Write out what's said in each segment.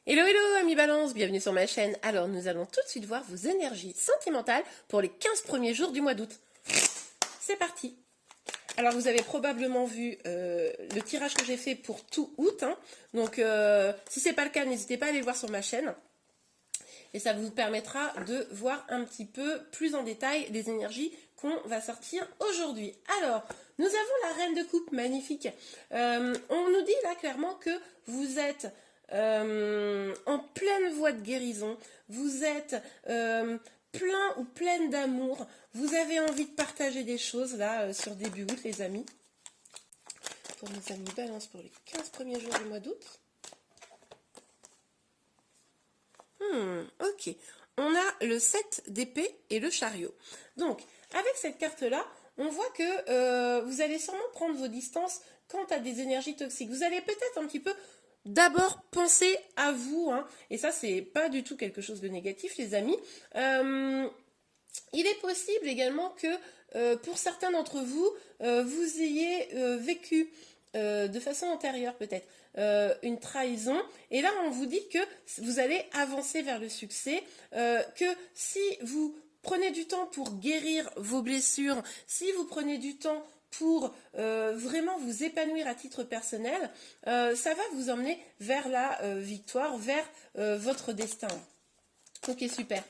Hello hello amis balance, bienvenue sur ma chaîne. Alors nous allons tout de suite voir vos énergies sentimentales pour les 15 premiers jours du mois d'août. C'est parti. Alors vous avez probablement vu le tirage que j'ai fait pour tout août. Donc si ce n'est pas le cas, n'hésitez pas à aller le voir sur ma chaîne. Et ça vous permettra de voir un petit peu plus en détail les énergies qu'on va sortir aujourd'hui. Alors, nous avons la reine de coupe magnifique. On nous dit là clairement que vous êtes en pleine voie de guérison. Vous êtes plein ou pleine d'amour. Vous avez envie de partager des choses là sur début août, les amis. Pour nos amis balance pour les 15 premiers jours du mois d'août. Ok, on a le 7 d'épée et le chariot. Donc, avec cette carte-là, on voit que vous allez sûrement prendre vos distances quant à des énergies toxiques. Vous allez peut-être un petit peu d'abord penser à vous, et ça, c'est pas du tout quelque chose de négatif, les amis. Il est possible également que pour certains d'entre vous, vous ayez vécu de façon antérieure peut-être une trahison, et là on vous dit que vous allez avancer vers le succès, que si vous prenez du temps pour guérir vos blessures, si vous prenez du temps pour vraiment vous épanouir à titre personnel, ça va vous emmener vers la victoire, vers votre destin. Ok, super.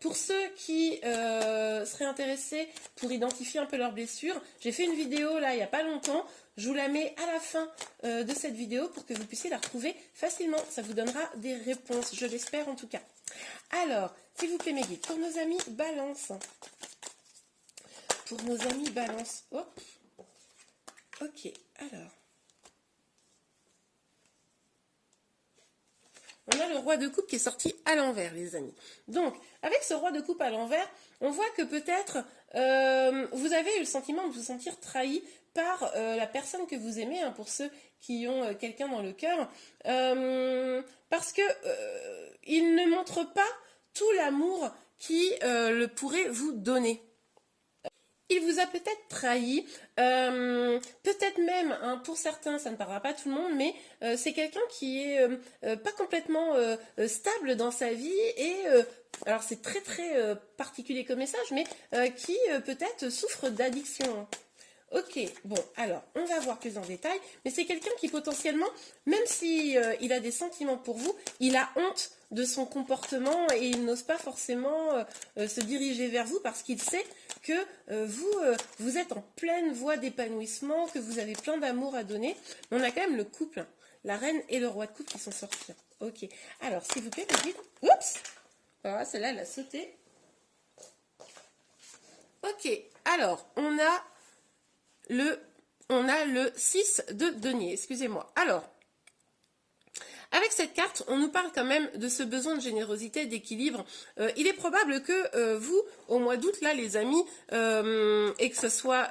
Pour ceux qui seraient intéressés pour identifier un peu leurs blessures, j'ai fait une vidéo là il n'y a pas longtemps. Je vous la mets à la fin de cette vidéo pour que vous puissiez la retrouver facilement. Ça vous donnera des réponses, je l'espère en tout cas. Alors, s'il vous plaît mes guides, pour nos amis balance. Pour nos amis balance. Hop. Ok, alors. On a le roi de coupe qui est sorti à l'envers, les amis. Donc, avec ce roi de coupe à l'envers, on voit que peut-être vous avez eu le sentiment de vous sentir trahi par la personne que vous aimez, pour ceux qui ont quelqu'un dans le cœur, parce que il ne montre pas tout l'amour qui le pourrait vous donner. Il vous a peut-être trahi, peut-être même, pour certains, ça ne parlera pas à tout le monde, mais c'est quelqu'un qui est pas complètement stable dans sa vie et, alors c'est très très particulier comme message, mais qui peut-être souffre d'addiction. Ok, bon, alors, on va voir plus en détail, mais c'est quelqu'un qui potentiellement, même si il a des sentiments pour vous, il a honte de son comportement et il n'ose pas forcément se diriger vers vous parce qu'il sait que vous êtes en pleine voie d'épanouissement, que vous avez plein d'amour à donner. Mais on a quand même le couple, la reine et le roi de coupe qui sont sortis. Ok, alors, s'il vous plaît, les guides. Oups, voilà, celle-là, elle a sauté. Ok, alors, on a le 6 de denier, excusez-moi. Alors, avec cette carte, on nous parle quand même de ce besoin de générosité, d'équilibre. Il est probable que vous, au mois d'août, là, les amis, et que ce soit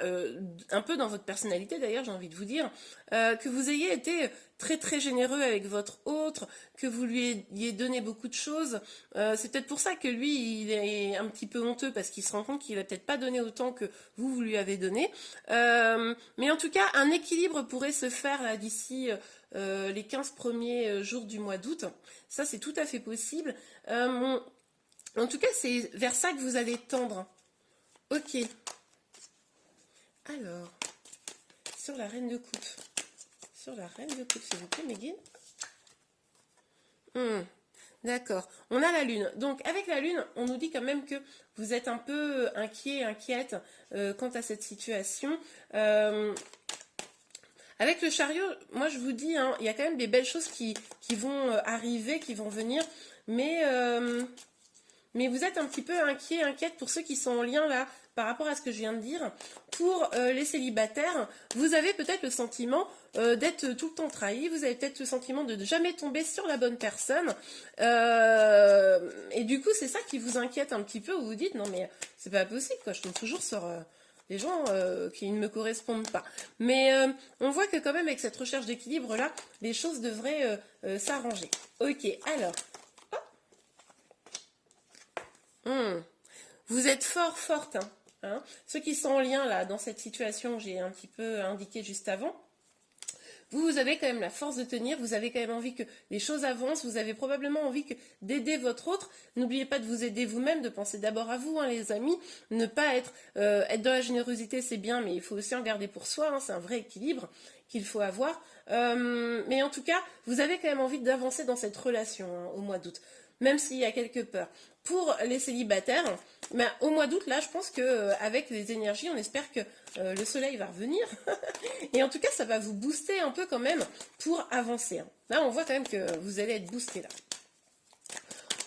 un peu dans votre personnalité, d'ailleurs, j'ai envie de vous dire, que vous ayez été très très généreux avec votre autre, que vous lui ayez donné beaucoup de choses. C'est peut-être pour ça que lui, il est un petit peu honteux parce qu'il se rend compte qu'il n'a peut-être pas donné autant que vous lui avez donné. Mais en tout cas, un équilibre pourrait se faire là d'ici les 15 premiers jours du mois d'août. Ça, c'est tout à fait possible. En tout cas, c'est vers ça que vous allez tendre. Ok. Alors, sur la reine de coupe. Sur la reine de coupe, s'il vous plaît, mes guides. D'accord. On a la lune. Donc, avec la lune, on nous dit quand même que vous êtes un peu inquiet, inquiète quant à cette situation. Avec le chariot, moi je vous dis, il y a quand même des belles choses qui vont arriver, qui vont venir, mais vous êtes un petit peu inquiet, inquiète pour ceux qui sont en lien là, par rapport à ce que je viens de dire. Pour les célibataires, vous avez peut-être le sentiment d'être tout le temps trahi, vous avez peut-être le sentiment de ne jamais tomber sur la bonne personne, et du coup c'est ça qui vous inquiète un petit peu, où vous dites non mais c'est pas possible quoi, je tombe toujours sur des gens qui ne me correspondent pas. Mais on voit que quand même avec cette recherche d'équilibre là, les choses devraient s'arranger. Ok, alors. Vous êtes fort, forte. Ceux qui sont en lien là dans cette situation, j'ai un petit peu indiqué juste avant. vous avez quand même la force de tenir, vous avez quand même envie que les choses avancent, vous avez probablement envie d'aider votre autre. N'oubliez pas de vous aider vous-même, de penser d'abord à vous, hein, les amis. Ne pas être dans la générosité, c'est bien, mais il faut aussi en garder pour soi, hein, c'est un vrai équilibre qu'il faut avoir. Mais en tout cas, vous avez quand même envie d'avancer dans cette relation, hein, au mois d'août, même s'il y a quelques peurs. Pour les célibataires, ben, au mois d'août, là, je pense qu'avec les énergies, on espère que le soleil va revenir. Et en tout cas, ça va vous booster un peu quand même pour avancer, hein. Là, on voit quand même que vous allez être boosté là.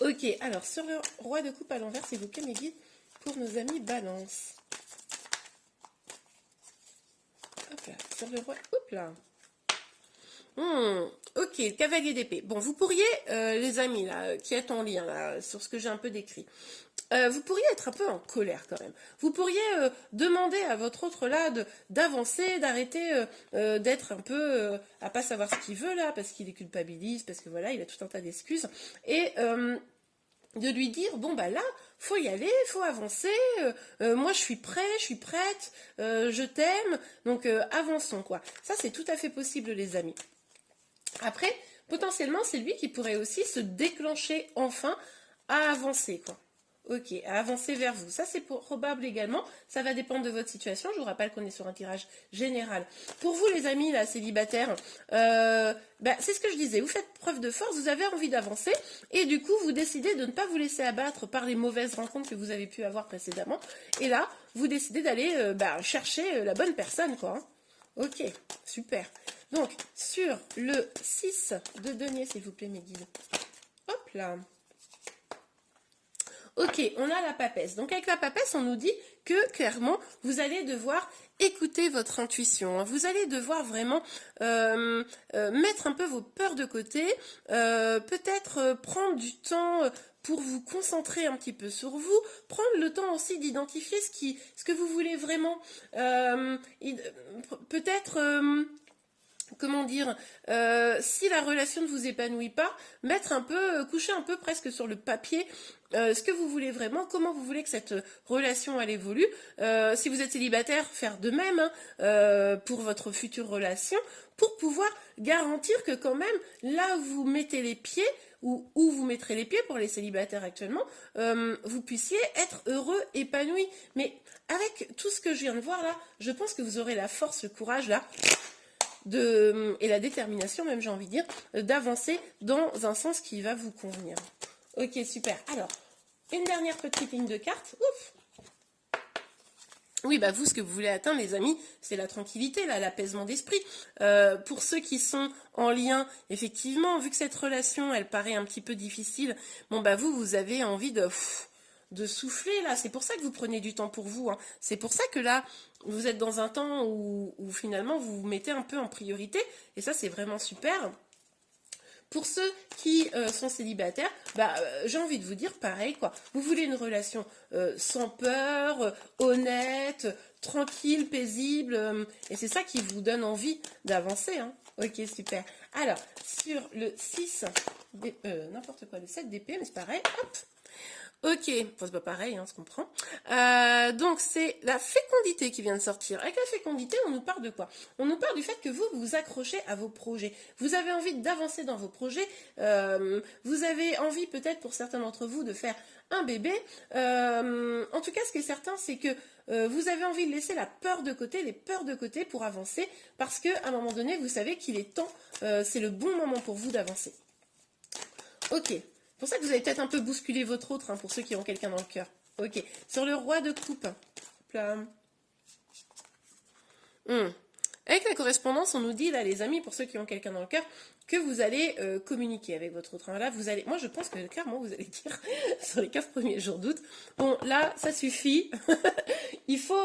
Ok, alors sur le roi de coupe à l'envers, s'il vous plaît, mes guides, pour nos amis balance. Hop là, sur le roi, hop là. Ok, cavalier d'épée. Bon, vous pourriez, les amis là, qui êtes en lien là, sur ce que j'ai un peu décrit, vous pourriez être un peu en colère quand même. Vous pourriez demander à votre autre là d'avancer, d'arrêter d'être un peu à pas savoir ce qu'il veut là, parce qu'il est culpabilise, parce que voilà, il a tout un tas d'excuses. Et de lui dire, bon bah là, faut y aller, faut avancer, moi je suis prêt, je suis prête, je t'aime, donc avançons quoi. Ça c'est tout à fait possible les amis. Après, potentiellement, c'est lui qui pourrait aussi se déclencher enfin à avancer, quoi. Ok, à avancer vers vous. Ça, c'est probable également. Ça va dépendre de votre situation. Je vous rappelle qu'on est sur un tirage général. Pour vous, les amis, là, célibataires, c'est ce que je disais. Vous faites preuve de force, vous avez envie d'avancer. Et du coup, vous décidez de ne pas vous laisser abattre par les mauvaises rencontres que vous avez pu avoir précédemment. Et là, vous décidez d'aller chercher la bonne personne, quoi, hein. Ok, super. Donc, sur le 6 de denier, s'il vous plaît, mes guides. Hop là. Ok, on a la papesse. Donc, avec la papesse, on nous dit que, clairement, vous allez devoir écouter votre intuition. Vous allez devoir vraiment mettre un peu vos peurs de côté, peut-être prendre du temps pour vous concentrer un petit peu sur vous, prendre le temps aussi d'identifier ce que vous voulez vraiment. Peut-être... comment dire, si la relation ne vous épanouit pas, coucher un peu presque sur le papier ce que vous voulez vraiment, comment vous voulez que cette relation elle évolue. Si vous êtes célibataire, faire de même hein, pour votre future relation, pour pouvoir garantir que quand même, là où vous mettez les pieds, ou où vous mettrez les pieds pour les célibataires actuellement, vous puissiez être heureux, épanoui. Mais avec tout ce que je viens de voir là, je pense que vous aurez la force, le courage là, et la détermination même j'ai envie de dire, d'avancer dans un sens qui va vous convenir. Ok, super. Alors, une dernière petite ligne de cartes. Ouf. Oui, bah vous, ce que vous voulez atteindre, les amis, c'est la tranquillité, là, l'apaisement d'esprit. Pour ceux qui sont en lien, effectivement, vu que cette relation, elle paraît un petit peu difficile, bon, bah vous avez envie de souffler, là. C'est pour ça que vous prenez du temps pour vous, hein. C'est pour ça que là, vous êtes dans un temps où finalement, vous vous mettez un peu en priorité. Et ça, c'est vraiment super. Pour ceux qui sont célibataires, j'ai envie de vous dire pareil, quoi. Vous voulez une relation sans peur, honnête, tranquille, paisible, et c'est ça qui vous donne envie d'avancer, hein. Ok, super. Alors, sur le 6, n'importe quoi, le 7 d'épée, mais c'est pareil, hop. Ok, enfin, c'est pas pareil, hein, on se comprend. Donc c'est la fécondité qui vient de sortir. Avec la fécondité, on nous parle de quoi? On nous parle du fait que vous vous accrochez à vos projets. Vous avez envie d'avancer dans vos projets. Vous avez envie peut-être pour certains d'entre vous de faire un bébé. En tout cas, ce qui est certain, c'est que vous avez envie de laisser la peur de côté, les peurs de côté pour avancer, parce qu'à un moment donné, vous savez qu'il est temps, c'est le bon moment pour vous d'avancer. Ok. C'est pour ça que vous avez peut-être un peu bousculé votre autre, hein, pour ceux qui ont quelqu'un dans le cœur. Ok. Sur le roi de coupe. Hop là. Avec la correspondance, on nous dit, là, les amis, pour ceux qui ont quelqu'un dans le cœur, que vous allez communiquer avec votre autre. Là, vous allez, moi, je pense que clairement, vous allez dire sur les 15 premiers jours d'août, bon, là, ça suffit. il faut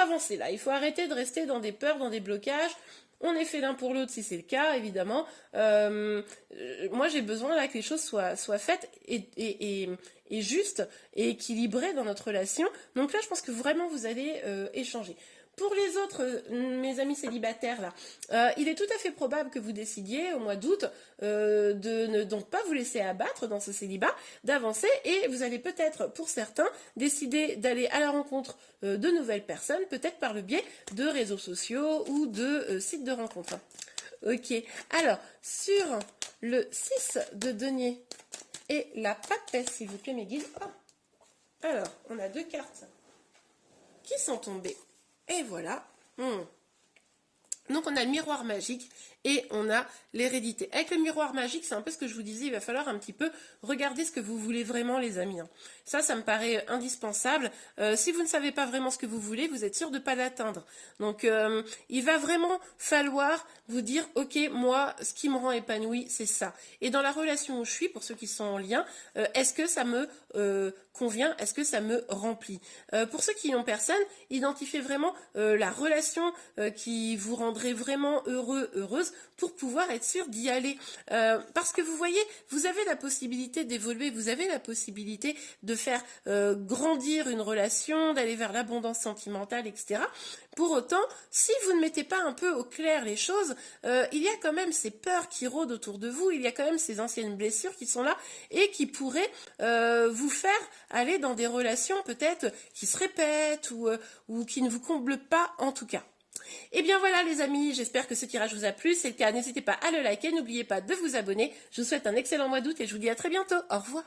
avancer, là. Il faut arrêter de rester dans des peurs, dans des blocages. On est fait l'un pour l'autre si c'est le cas, évidemment. Moi, j'ai besoin là que les choses soient faites et justes et équilibrées dans notre relation. Donc là, je pense que vraiment, vous allez échanger. Pour les autres, mes amis célibataires, là, il est tout à fait probable que vous décidiez au mois d'août de ne donc pas vous laisser abattre dans ce célibat, d'avancer, et vous allez peut-être, pour certains, décider d'aller à la rencontre de nouvelles personnes, peut-être par le biais de réseaux sociaux ou de sites de rencontres. Ok, alors, sur le 6 de denier et la papesse, s'il vous plaît, mes guides. Oh. Alors, on a deux cartes qui sont tombées. Et voilà. Donc on a le miroir magique et on a l'hérédité. Avec le miroir magique, c'est un peu ce que je vous disais, il va falloir un petit peu regarder ce que vous voulez vraiment, les amis. Ça me paraît indispensable. Si vous ne savez pas vraiment ce que vous voulez, vous êtes sûr de ne pas l'atteindre. Donc il va vraiment falloir vous dire, ok, moi, ce qui me rend épanoui, c'est ça. Et dans la relation où je suis, pour ceux qui sont en lien, est-ce que ça me convient? Est-ce que ça me remplit? Pour ceux qui n'ont personne, identifiez vraiment la relation qui vous rendrait vraiment heureux, heureuse, pour pouvoir être sûr d'y aller. Parce que vous voyez, vous avez la possibilité d'évoluer, vous avez la possibilité de faire grandir une relation, d'aller vers l'abondance sentimentale, etc. Pour autant, si vous ne mettez pas un peu au clair les choses, il y a quand même ces peurs qui rôdent autour de vous, il y a quand même ces anciennes blessures qui sont là et qui pourraient vous faire aller dans des relations peut-être qui se répètent ou qui ne vous comblent pas en tout cas. Et bien voilà les amis, j'espère que ce tirage vous a plu. Si c'est le cas, n'hésitez pas à le liker, n'oubliez pas de vous abonner. Je vous souhaite un excellent mois d'août et je vous dis à très bientôt. Au revoir.